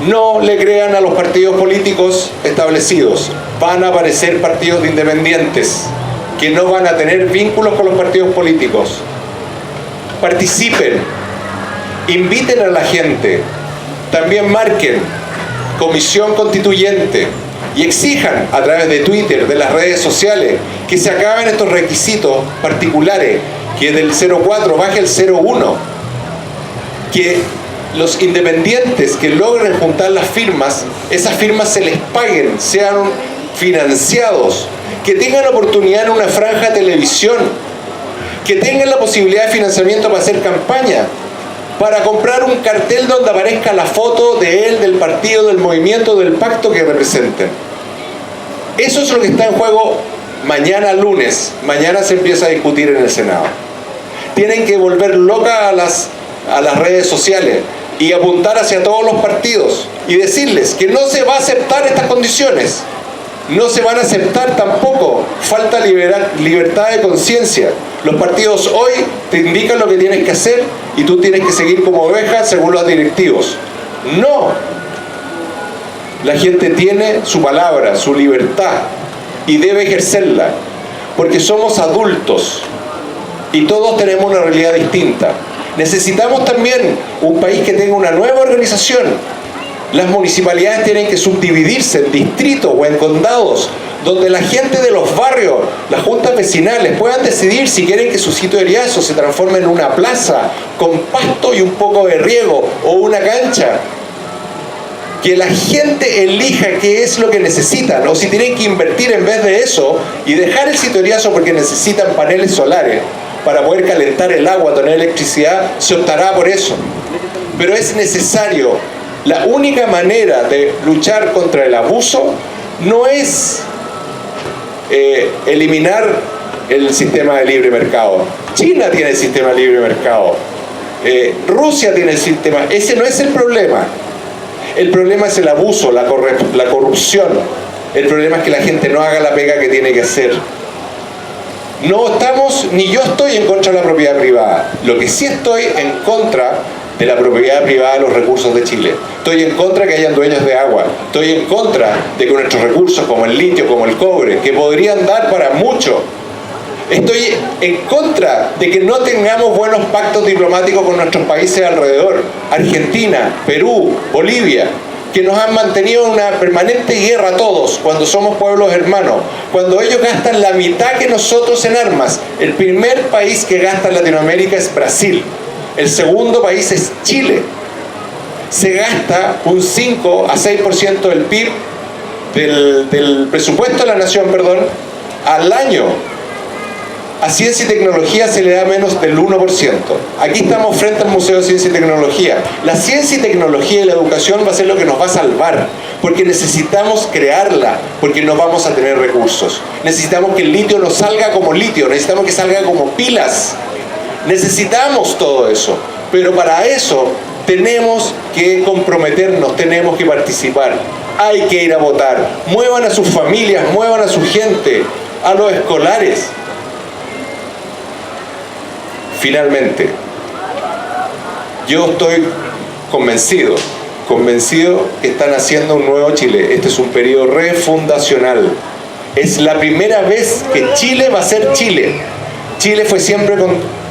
no le crean a los partidos políticos establecidos. Van a aparecer partidos de independientes que no van a tener vínculos con los partidos políticos. Participen, inviten a la gente, también marquen comisión constituyente y exijan a través de Twitter, de las redes sociales, que se acaben estos requisitos particulares, que del 0,4 baje el 0,1, que los independientes que logren juntar las firmas, esas firmas se les paguen, sean financiados, que tengan oportunidad en una franja de televisión, que tengan la posibilidad de financiamiento para hacer campaña, para comprar un cartel donde aparezca la foto de él, del partido, del movimiento, del pacto que representen. Eso es lo que está en juego mañana lunes. Mañana se empieza a discutir en el Senado. Tienen que volver locas a las redes sociales y apuntar hacia todos los partidos y decirles que no se va a aceptar estas condiciones. No se van a aceptar tampoco. Falta libertad de conciencia. Los partidos hoy te indican lo que tienes que hacer y tú tienes que seguir como oveja según los directivos. No. La gente tiene su palabra, su libertad y debe ejercerla, porque somos adultos y todos tenemos una realidad distinta. Necesitamos también un país que tenga una nueva organización. Las municipalidades tienen que subdividirse en distritos o en condados, donde la gente de los barrios, las juntas vecinales, puedan decidir si quieren que su sitio de riazo se transforme en una plaza con pasto y un poco de riego o una cancha. Que la gente elija qué es lo que necesitan, o si tienen que invertir en vez de eso y dejar el sitio de riazo porque necesitan paneles solares para poder calentar el agua, tener electricidad, se optará por eso. Pero es necesario. La única manera de luchar contra el abuso no es eliminar el sistema de libre mercado. China tiene el sistema de libre mercado. Rusia tiene el sistema. Ese no es el problema. El problema es el abuso, la corrupción. El problema es que la gente no haga la pega que tiene que hacer. No estamos, ni yo estoy en contra de la propiedad privada. Lo que sí estoy en contra de la propiedad privada de los recursos de Chile. Estoy en contra de que hayan dueños de agua. Estoy en contra de que nuestros recursos, como el litio, como el cobre, que podrían dar para mucho. Estoy en contra de que no tengamos buenos pactos diplomáticos con nuestros países alrededor. Argentina, Perú, Bolivia, que nos han mantenido en una permanente guerra a todos, cuando somos pueblos hermanos, cuando ellos gastan la mitad que nosotros en armas. El primer país que gasta en Latinoamérica es Brasil. El segundo país es Chile. Se gasta un 5 a 6% del PIB, del presupuesto de la nación, al año. A ciencia y tecnología se le da menos del 1%. Aquí estamos frente al Museo de Ciencia y Tecnología. La ciencia y tecnología y la educación va a ser lo que nos va a salvar, porque necesitamos crearla, porque no vamos a tener recursos. Necesitamos que el litio no salga como litio, necesitamos que salga como pilas. Necesitamos todo eso, pero para eso tenemos que comprometernos, tenemos que participar. Hay que ir a votar. Muevan a sus familias, muevan a su gente, a los escolares. Finalmente, yo estoy convencido que están haciendo un nuevo Chile. Este es un periodo refundacional. Es la primera vez que Chile va a ser Chile. Chile fue siempre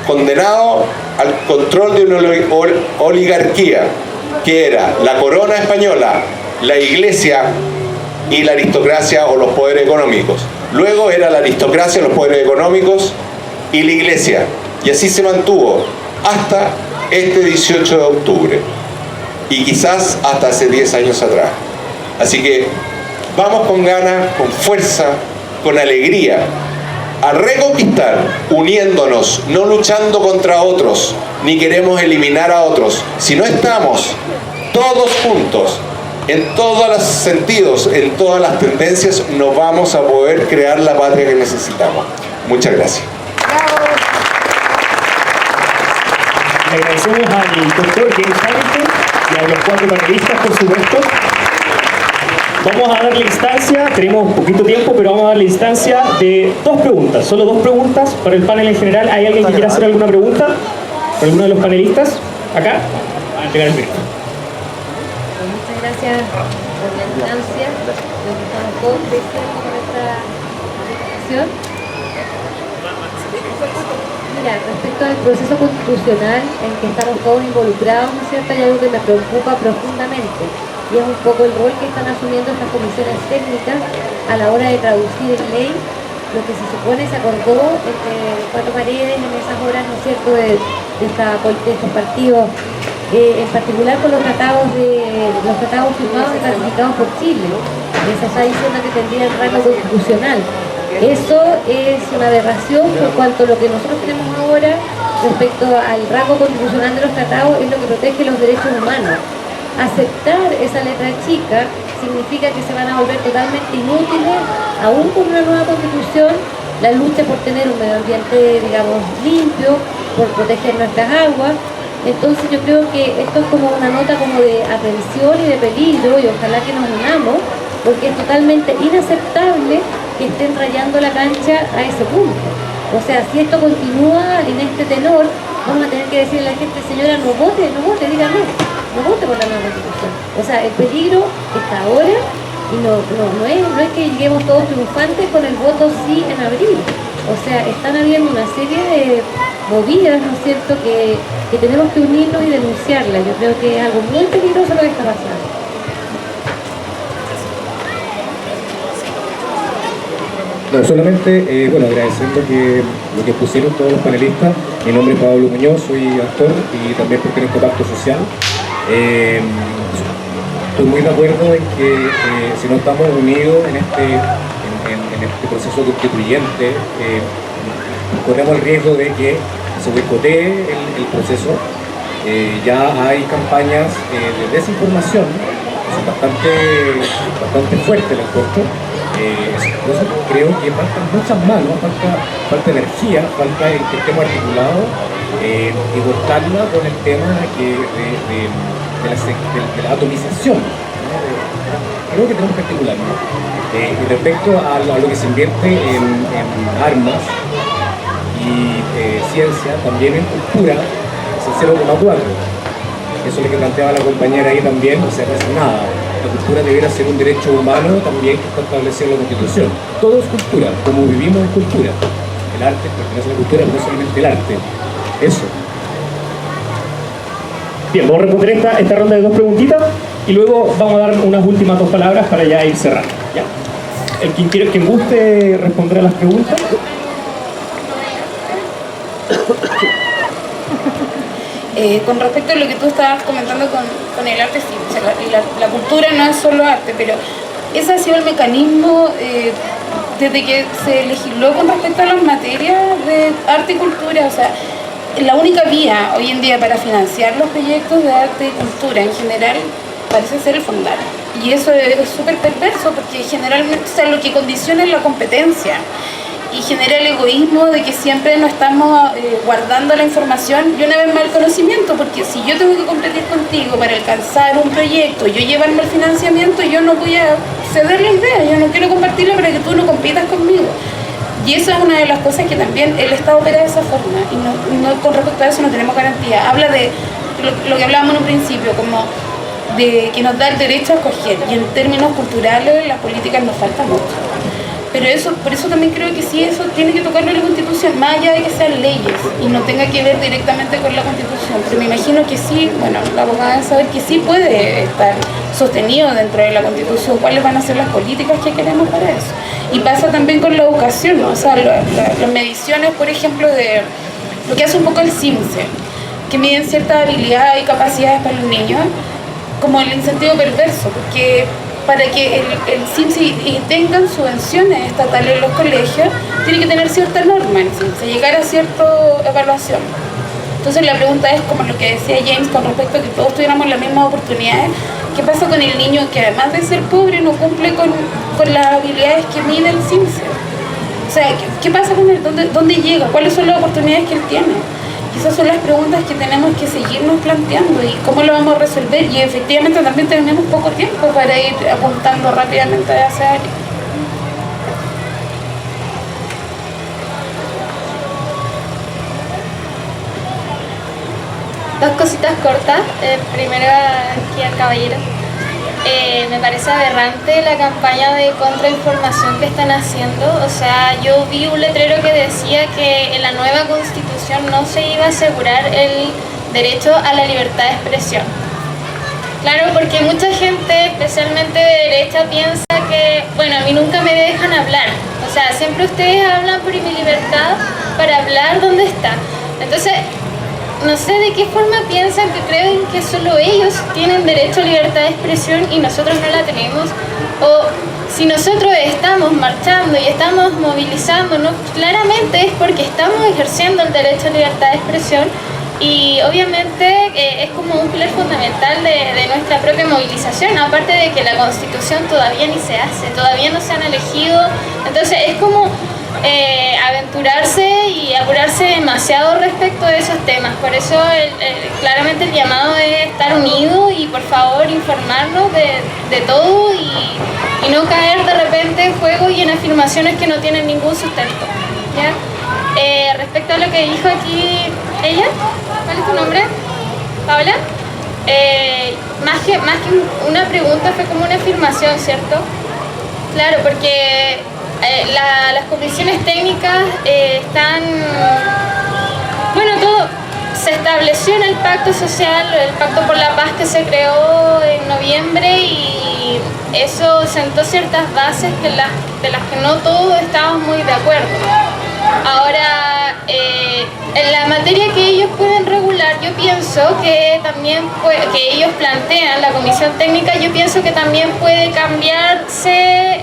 condenado al control de una oligarquía, que era la corona española, la iglesia y la aristocracia o los poderes económicos. Luego era la aristocracia, los poderes económicos y la iglesia. Y así se mantuvo hasta este 18 de octubre. Y quizás hasta hace 10 años atrás. Así que vamos con ganas, con fuerza, con alegría, a reconquistar, uniéndonos, no luchando contra otros, ni queremos eliminar a otros. Si no estamos todos juntos, en todos los sentidos, en todas las tendencias, no vamos a poder crear la patria que necesitamos. Muchas gracias. Le agradecemos al doctor James Hamilton y a los 4 panelistas, por supuesto. Vamos a darle instancia, tenemos poquito tiempo, pero vamos a darle instancia de 2 preguntas, solo 2 preguntas para el panel en general. ¿Hay alguien que quiera hacer alguna pregunta? ¿Alguno de los panelistas? ¿Acá? A entregar el micrófono. Muchas gracias por la instancia. Estamos todos presentes con esta presentación. Mira, respecto al proceso constitucional en que estamos todos involucrados, ¿no es cierto? Hay algo que me preocupa profundamente, y es un poco el rol que están asumiendo estas comisiones técnicas a la hora de traducir en ley lo que se supone se acordó entre 4 paredes en esas horas, ¿no es cierto?, de estos partidos, en particular con los tratados firmados y ratificados por Chile. Se está diciendo que tendría el rango constitucional. Eso es una aberración, por cuanto lo que nosotros tenemos ahora respecto al rango constitucional de los tratados es lo que protege los derechos humanos. Aceptar esa letra chica significa que se van a volver totalmente inútiles, aún con una nueva constitución, la lucha por tener un medio ambiente, digamos, limpio, por proteger nuestras aguas. Entonces yo creo que esto es como una nota como de atención y de peligro, y ojalá que nos unamos porque es totalmente inaceptable que estén rayando la cancha a ese punto. O sea, si esto continúa en este tenor, vamos a tener que decirle a la gente, señora, no vote, diga no vote por la nueva constitución. O sea, el peligro está ahora y no es que lleguemos todos triunfantes con el voto sí en abril. O sea, están habiendo una serie de movidas, ¿no es cierto?, que tenemos que unirnos y denunciarlas. Yo creo que es algo muy peligroso lo que está pasando. No, solamente, bueno, agradeciendo lo que pusieron todos los panelistas. Mi nombre es Pablo Muñoz, soy actor y también pertenezco a Pacto Social. Estoy muy de acuerdo en que si no estamos unidos en este proceso constituyente, corremos el riesgo de que se boicotee el proceso. Ya hay campañas de desinformación, son bastante fuertes las cosas. Creo que faltan muchas manos, falta energía, falta el que estemos articulados y cortarla con el tema de la atomización, ¿no? Creo que tenemos que articularlo. Y respecto a lo que se invierte en armas y ciencia, también en cultura, es el 0,4. Eso es lo que planteaba la compañera ahí también, o sea, no es nada. La cultura debiera ser un derecho humano también que está establecido en la Constitución. Todo es cultura, como vivimos en cultura. El arte pertenece a la cultura, no solamente el arte. Eso. Bien, vamos a responder esta ronda de 2 preguntitas y luego vamos a dar unas últimas 2 palabras para ya ir cerrando. ¿Ya? Quien guste responder a las preguntas. Con respecto a lo que tú estabas comentando con el arte, sí, o sea, la cultura no es solo arte, pero ese ha sido el mecanismo desde que se legisló con respecto a las materias de arte y cultura. O sea, la única vía hoy en día para financiar los proyectos de arte y cultura en general parece ser el fondar. Y eso es súper perverso porque generalmente, o sea, lo que condiciona es la competencia y genera el egoísmo de que siempre no estamos guardando la información y una vez más el conocimiento, porque si yo tengo que competir contigo para alcanzar un proyecto, yo llevarme el financiamiento, yo no voy a ceder la idea, yo no quiero compartirla para que tú no compitas conmigo. Y eso es una de las cosas que también el Estado opera de esa forma y no con respecto a eso no tenemos garantía. Habla de lo que hablábamos en un principio, como de que nos da el derecho a escoger, y en términos culturales las políticas nos faltan mucho. Pero por eso también creo que sí, eso tiene que tocarlo en la Constitución, más allá de que sean leyes y no tenga que ver directamente con la Constitución. Pero me imagino que sí, bueno, la abogada debe saber que sí puede estar sostenido dentro de la Constitución cuáles van a ser las políticas que queremos para eso. Y pasa también con la educación, ¿no? O sea, las mediciones, por ejemplo, de lo que hace un poco el CIMSE, que miden ciertas habilidades y capacidades para los niños, como el incentivo perverso, porque para que el CIMSE tengan subvenciones estatales en los colegios, tiene que tener cierta norma en CIMSE, llegar a cierta evaluación. Entonces la pregunta es, como lo que decía James, con respecto a que todos tuviéramos las mismas oportunidades, ¿qué pasa con el niño que además de ser pobre no cumple con las habilidades que mide el CIMSE? O sea, ¿qué pasa con él? ¿Dónde llega? ¿Cuáles son las oportunidades que él tiene? Esas son las preguntas que tenemos que seguirnos planteando y cómo lo vamos a resolver. Y efectivamente también tenemos poco tiempo para ir apuntando rápidamente a esa área. Dos cositas cortas. Primero aquí al caballero. Me parece aberrante la campaña de contrainformación que están haciendo. O sea, yo vi un letrero que decía que en la nueva Constitución no se iba a asegurar el derecho a la libertad de expresión. Claro, porque mucha gente, especialmente de derecha, piensa que, bueno, a mí nunca me dejan hablar. O sea, siempre ustedes hablan por mi libertad para hablar donde está. Entonces, no sé de qué forma piensan que creen que solo ellos tienen derecho a libertad de expresión y nosotros no la tenemos. O si nosotros estamos marchando y estamos movilizándonos, claramente es porque estamos ejerciendo el derecho a libertad de expresión y obviamente es como un pilar fundamental de nuestra propia movilización, aparte de que la Constitución todavía ni se hace, todavía no se han elegido, entonces es como aventurarse y apurarse demasiado respecto de esos temas. Por eso claramente el llamado es estar unidos y por favor informarnos de todo y y no caer de repente en juegos y en afirmaciones que no tienen ningún sustento, ¿ya? Respecto a lo que dijo aquí ella, ¿cuál es tu nombre? ¿Paula? Más que una pregunta fue como una afirmación, ¿cierto? Claro, porque las comisiones técnicas están... Bueno, todo se estableció en el pacto social, el pacto por la paz que se creó en noviembre, y eso sentó ciertas bases de las que no todos estábamos muy de acuerdo. Ahora, en la materia que ellos pueden regular, yo pienso que también que ellos plantean, la comisión técnica, yo pienso que también puede cambiarse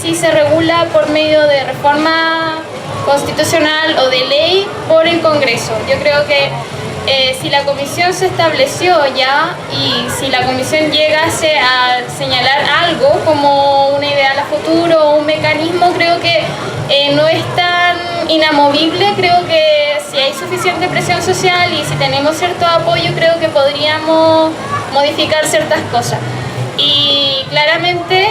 si se regula por medio de reforma constitucional o de ley por el Congreso. Yo creo que si la comisión se estableció ya y si la comisión llegase a señalar algo como una idea a futuro o un mecanismo, creo que no es tan inamovible. Creo que si hay suficiente presión social y si tenemos cierto apoyo, creo que podríamos modificar ciertas cosas. Y claramente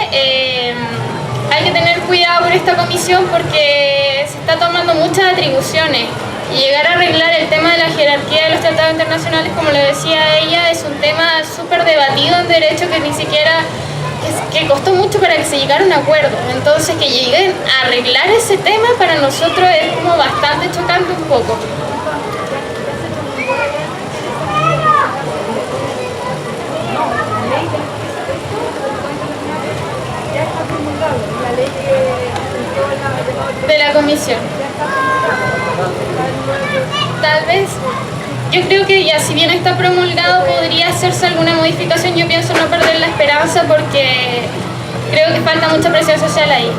hay que tener cuidado con esta comisión porque se está tomando muchas atribuciones. Y llegar a arreglar el tema de la jerarquía de los tratados internacionales, como le decía ella, es un tema súper debatido en derecho que ni siquiera, que costó mucho para que se llegara a un acuerdo. Entonces que lleguen a arreglar ese tema para nosotros es como bastante chocante un poco. De la comisión. Tal vez, yo creo que ya si bien está promulgado podría hacerse alguna modificación. Yo pienso no perder la esperanza porque creo que falta mucha presión social ahí.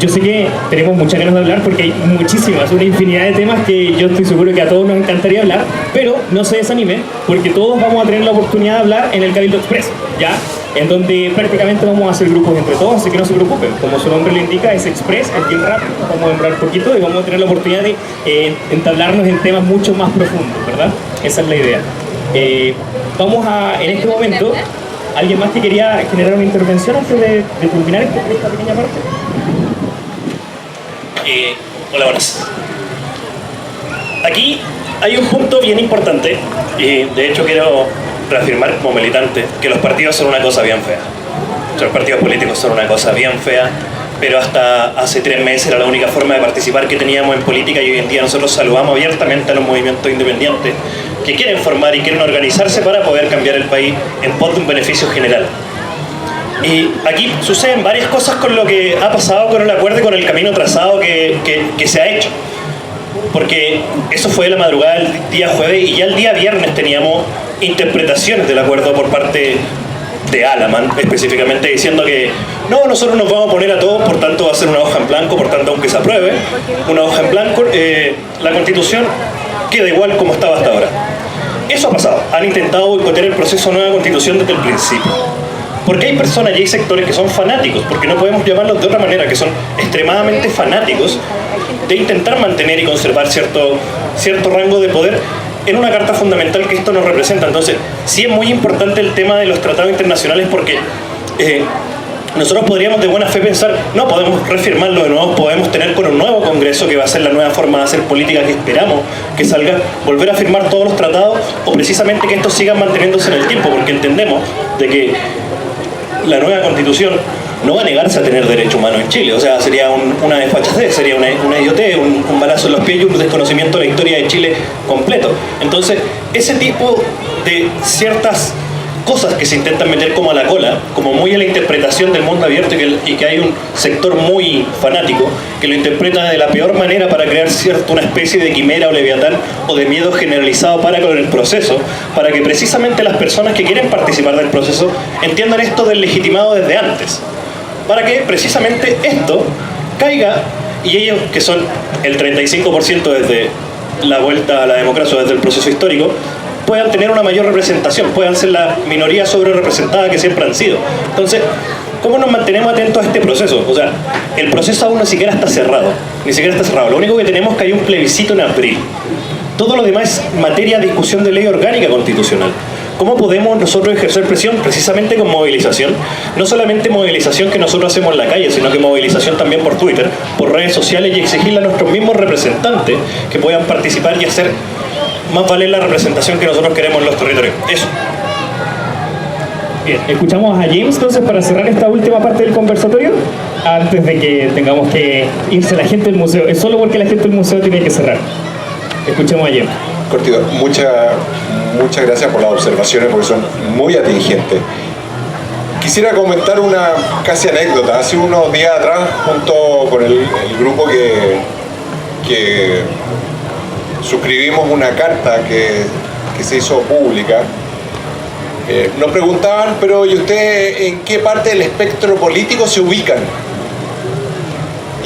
Yo sé que tenemos muchas ganas de hablar porque hay muchísimas, una infinidad de temas que yo estoy seguro que a todos nos encantaría hablar, pero no se desanimen porque todos vamos a tener la oportunidad de hablar en el Cabildo Express, ¿ya? En donde prácticamente vamos a hacer grupos entre todos, así que no se preocupen. Como su nombre lo indica, es Express, es bien rápido, vamos a demorar poquito y vamos a tener la oportunidad de entablarnos en temas mucho más profundos, ¿verdad? Esa es la idea. Vamos a, en este momento, ¿alguien más que quería generar una intervención antes de culminar esta pequeña parte? Hola, buenas. Aquí hay un punto bien importante y de hecho quiero reafirmar como militante que los partidos son una cosa bien fea. Los partidos políticos son una cosa bien fea, pero hasta hace 3 meses era la única forma de participar que teníamos en política y hoy en día nosotros saludamos abiertamente a los movimientos independientes que quieren formar y quieren organizarse para poder cambiar el país en pos de un beneficio general. Y aquí suceden varias cosas con lo que ha pasado con el acuerdo y con el camino trazado que se ha hecho. Porque eso fue la madrugada del día jueves y ya el día viernes teníamos interpretaciones del acuerdo por parte de Alaman, específicamente diciendo que no, nosotros nos vamos a poner a todos, por tanto va a ser una hoja en blanco, por tanto aunque se apruebe una hoja en blanco, la Constitución queda igual como estaba hasta ahora. Eso ha pasado, han intentado boicotear el proceso de nueva Constitución desde el principio. Porque hay personas y hay sectores que son fanáticos, porque no podemos llamarlos de otra manera, que son extremadamente fanáticos de intentar mantener y conservar cierto rango de poder en una carta fundamental que esto nos representa. Entonces, sí es muy importante el tema de los tratados internacionales porque nosotros podríamos de buena fe pensar, no, podemos reafirmarlo de nuevo, podemos tener con un nuevo Congreso que va a ser la nueva forma de hacer política que esperamos que salga, volver a firmar todos los tratados o precisamente que estos sigan manteniéndose en el tiempo, porque entendemos de que la nueva Constitución no va a negarse a tener derecho humano en Chile, o sea, sería una desfachatez, sería una idiotez, un balazo en los pies y un desconocimiento de la historia de Chile completo. Entonces, ese tipo de ciertas cosas que se intentan meter como a la cola, como muy a la interpretación del mundo abierto y que hay un sector muy fanático que lo interpreta de la peor manera para crear una especie de quimera o leviatán o de miedo generalizado para con el proceso, para que precisamente las personas que quieren participar del proceso entiendan esto del legitimado desde antes, para que precisamente esto caiga y ellos, que son el 35% desde la vuelta a la democracia, desde el proceso histórico, puedan tener una mayor representación, puedan ser la minoría sobre representada que siempre han sido. Entonces, ¿cómo nos mantenemos atentos a este proceso? O sea, el proceso aún ni siquiera está cerrado, Lo único que tenemos es que hay un plebiscito en abril. Todo lo demás es materia de discusión de ley orgánica constitucional. ¿Cómo podemos nosotros ejercer presión? Precisamente con movilización. No solamente movilización que nosotros hacemos en la calle, sino que movilización también por Twitter, por redes sociales, y exigirle a nuestros mismos representantes que puedan participar y hacer más valer la representación que nosotros queremos en los territorios. Eso. Bien, escuchamos a James entonces para cerrar esta última parte del conversatorio, antes de que tengamos que irse la gente del museo. Es solo porque la gente del museo tiene que cerrar. Escuchemos a James. Cortito, muchas gracias por las observaciones porque son muy atingentes. Quisiera comentar una casi anécdota. Hace unos días atrás, junto con el grupo que suscribimos una carta que se hizo pública, nos preguntaban, pero ¿y ustedes en qué parte del espectro político se ubican?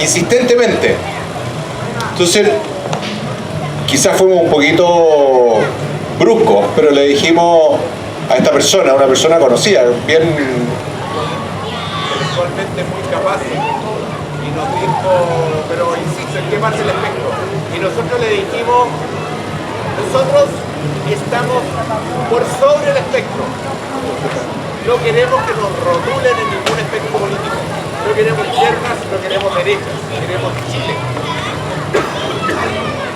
Insistentemente. Entonces, quizás fuimos un poquito bruscos, pero le dijimos a esta persona, una persona conocida, bien intelectualmente muy capaz, y nos dijo, pero insisto, ¿en qué parte del espectro? Y nosotros le dijimos, nosotros estamos por sobre el espectro. No queremos que nos rotulen en ningún espectro político. No queremos izquierdas, no queremos derechas, queremos Chile.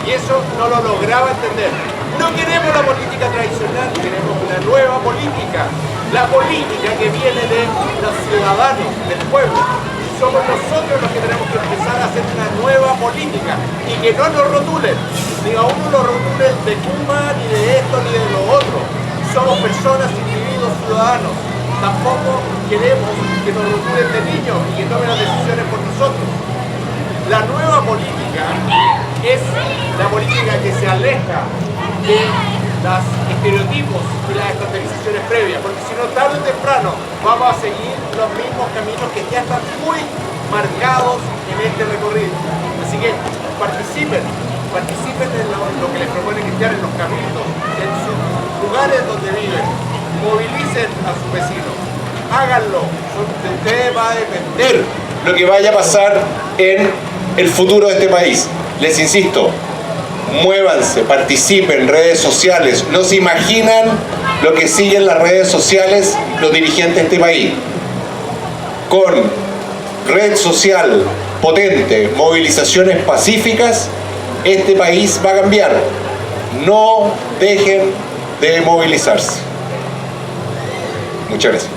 Y eso no lo lograba entender. No queremos la política tradicional, queremos una nueva política. La política que viene de los ciudadanos, del pueblo. Somos nosotros los que tenemos que empezar a hacer una nueva política y que no nos rotulen. Ni a uno lo rotulen de Cuba, ni de esto, ni de lo otro. Somos personas, individuos, ciudadanos. Tampoco queremos que nos rotulen de niños y que tomen las decisiones por nosotros. La nueva política es la política que se aleja de los estereotipos y las estrategizaciones previas, porque si no, tarde o temprano vamos a seguir los mismos caminos que ya están muy marcados en este recorrido. Así que participen en lo que les propone Cristian en los caminos, en sus lugares donde viven, movilicen a sus vecinos, háganlo, de ustedes va a depender lo que vaya a pasar en el futuro de este país. Les insisto, muévanse, participen en redes sociales. No se imaginan lo que siguen las redes sociales los dirigentes de este país. Con red social potente, movilizaciones pacíficas, este país va a cambiar. No dejen de movilizarse. Muchas gracias.